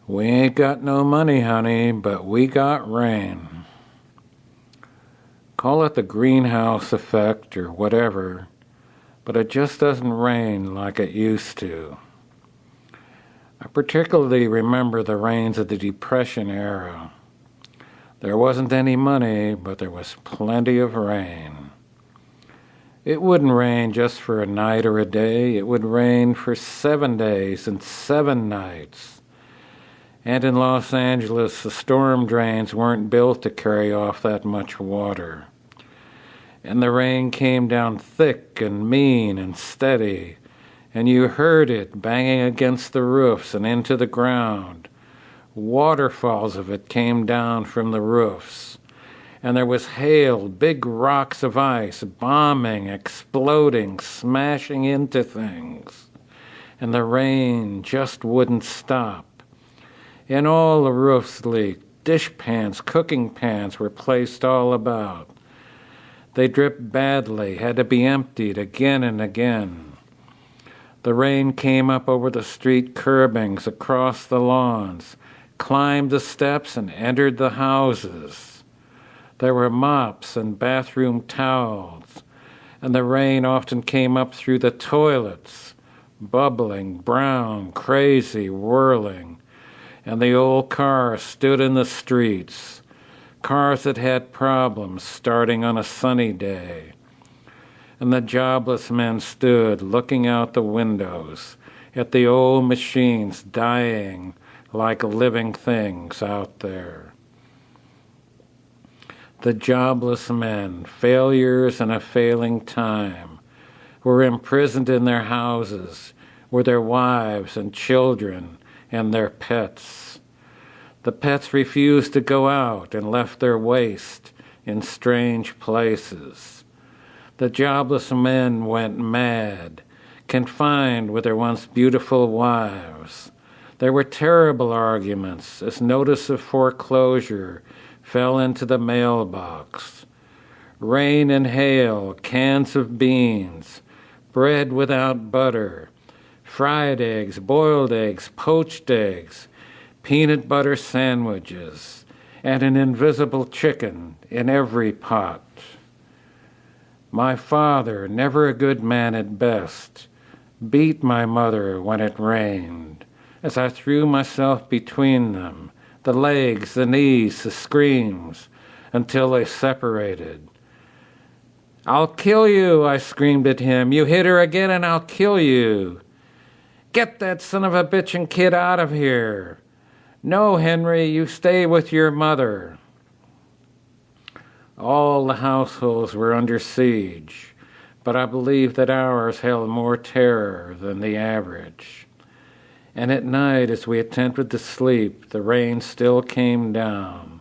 We ain't got no money, honey, but we got rain. Call it the greenhouse effect or whatever, but it just doesn't rain like it used to. I particularly remember the rains of the Depression era. There wasn't any money, but there was plenty of rain. It wouldn't rain just for a night or a day. It would rain for 7 days and 7 nights. And in Los Angeles, the storm drains weren't built to carry off that much water. And the rain came down thick and mean and steady, and you heard it banging against the roofs and into the ground. Waterfalls of it came down from the roofs. And there was hail, big rocks of ice, bombing, exploding, smashing into things. And the rain just wouldn't stop. And all the roofs leaked. Dishpans, cooking pans were placed all about. They dripped badly, had to be emptied again and again. The rain came up over the street curbings, across the lawns, climbed the steps and entered the houses. There were mops and bathroom towels, and the rain often came up through the toilets, bubbling, brown, crazy, whirling. And the old cars stood in the streets, cars that had problems starting on a sunny day. And the jobless men stood looking out the windows at the old machines dying like living things out there. The jobless men, failures in a failing time, were imprisoned in their houses with their wives and children and their pets. The pets refused to go out and left their waste in strange places. The jobless men went mad, confined with their once beautiful wives. There were terrible arguments as notice of foreclosure fell into the mailbox. Rain and hail, cans of beans, bread without butter, fried eggs, boiled eggs, poached eggs, peanut butter sandwiches, and an invisible chicken in every pot. My father, never a good man at best, beat my mother when it rained, as I threw myself between them, the legs, the knees, the screams, until they separated. "I'll kill you," I screamed at him. "You hit her again and I'll kill you. Get that son of a bitchin' kid out of here. No, Henry, you stay with your mother." All the households were under siege, but I believe that ours held more terror than the average. And at night, as we attempted to sleep, the rain still came down,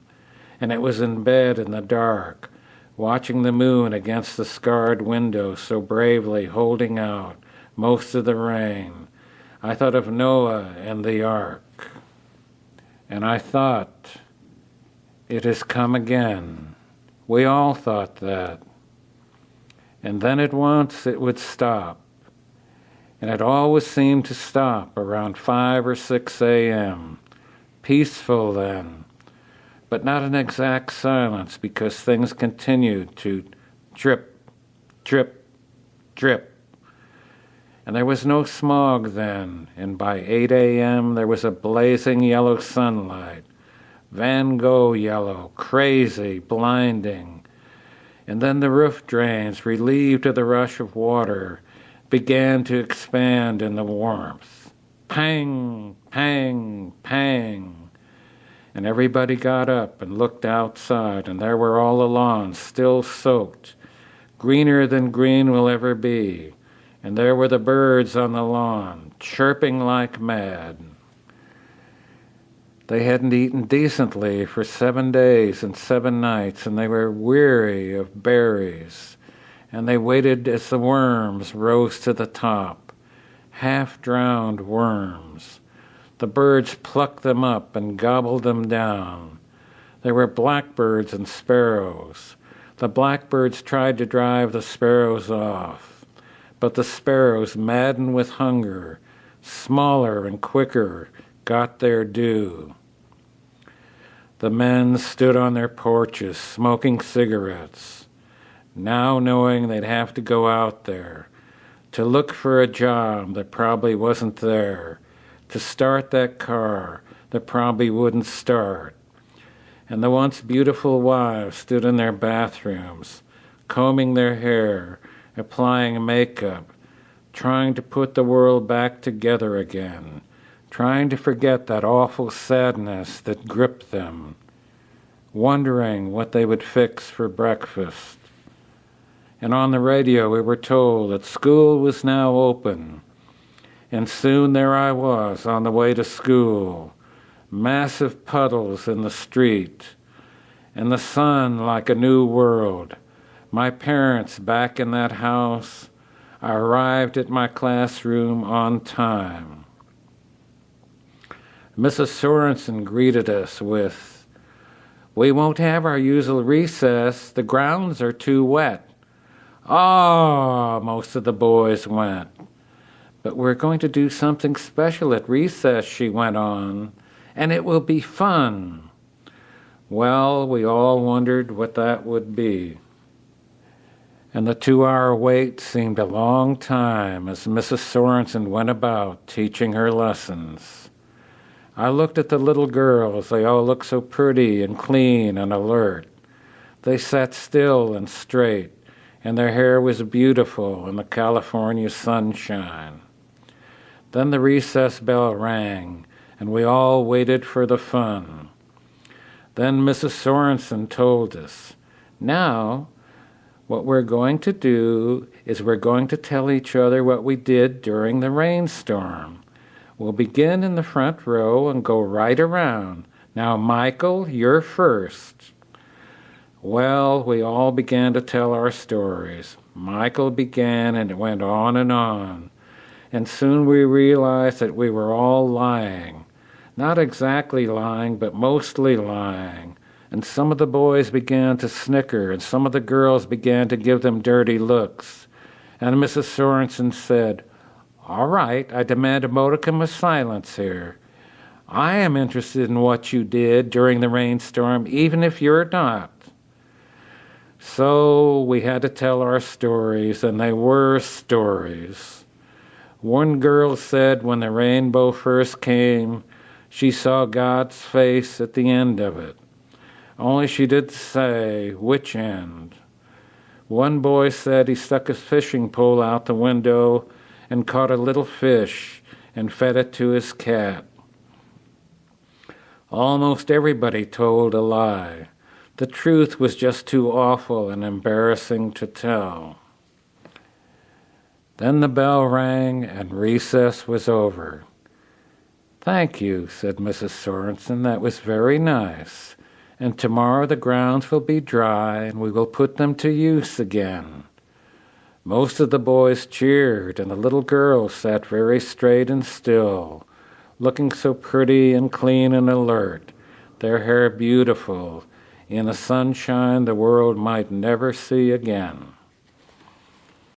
and it was in bed in the dark, watching the moon against the scarred window so bravely holding out most of the rain. I thought of Noah and the ark. And I thought, it has come again. We all thought that. And then at once it would stop. And it always seemed to stop around 5 or 6 a.m. Peaceful then, but not an exact silence because things continued to drip, drip, drip. And there was no smog then, and by 8 a.m. there was a blazing yellow sunlight, Van Gogh yellow, crazy, blinding. And then the roof drains, relieved of the rush of water, began to expand in the warmth. Pang, pang, pang. And everybody got up and looked outside, and there were all the lawns still soaked, greener than green will ever be. And there were the birds on the lawn, chirping like mad. They hadn't eaten decently for 7 days and 7 nights, and they were weary of berries. And they waited as the worms rose to the top, half-drowned worms. The birds plucked them up and gobbled them down. There were blackbirds and sparrows. The blackbirds tried to drive the sparrows off. But the sparrows, maddened with hunger, smaller and quicker, got their due. The men stood on their porches, smoking cigarettes, now knowing they'd have to go out there, to look for a job that probably wasn't there, to start that car that probably wouldn't start. And the once beautiful wives stood in their bathrooms, combing their hair, applying makeup, trying to put the world back together again, trying to forget that awful sadness that gripped them, wondering what they would fix for breakfast. And on the radio we were told that school was now open, and soon there I was on the way to school, massive puddles in the street, and the sun like a new world, my parents back in that house. I arrived at my classroom on time. Mrs. Sorensen greeted us with, "We won't have our usual recess. The grounds are too wet." "Ah," most of the boys went. "But we're going to do something special at recess," she went on, "and it will be fun." Well, we all wondered what that would be. And the 2-hour wait seemed a long time as Mrs. Sorensen went about teaching her lessons. I looked at the little girls. They all looked so pretty and clean and alert. They sat still and straight, and their hair was beautiful in the California sunshine. Then the recess bell rang, and we all waited for the fun. Then Mrs. Sorensen told us, "Now, what we're going to do is we're going to tell each other what we did during the rainstorm. We'll begin in the front row and go right around. Now, Michael, you're first." Well, we all began to tell our stories. Michael began, and it went on, and soon we realized that we were all lying. Not exactly lying, but mostly lying. And some of the boys began to snicker, and some of the girls began to give them dirty looks. And Mrs. Sorensen said, "All right, I demand a modicum of silence here. I am interested in what you did during the rainstorm, even if you're not." So we had to tell our stories, and they were stories. One girl said when the rainbow first came, she saw God's face at the end of it. Only she didn't say which end. One boy said he stuck his fishing pole out the window and caught a little fish and fed it to his cat. Almost everybody told a lie. The truth was just too awful and embarrassing to tell. Then the bell rang and recess was over. "Thank you," said Mrs. Sorensen. "That was very nice. And tomorrow the grounds will be dry and we will put them to use again." Most of the boys cheered, and the little girls sat very straight and still, looking so pretty and clean and alert, their hair beautiful, in a sunshine the world might never see again.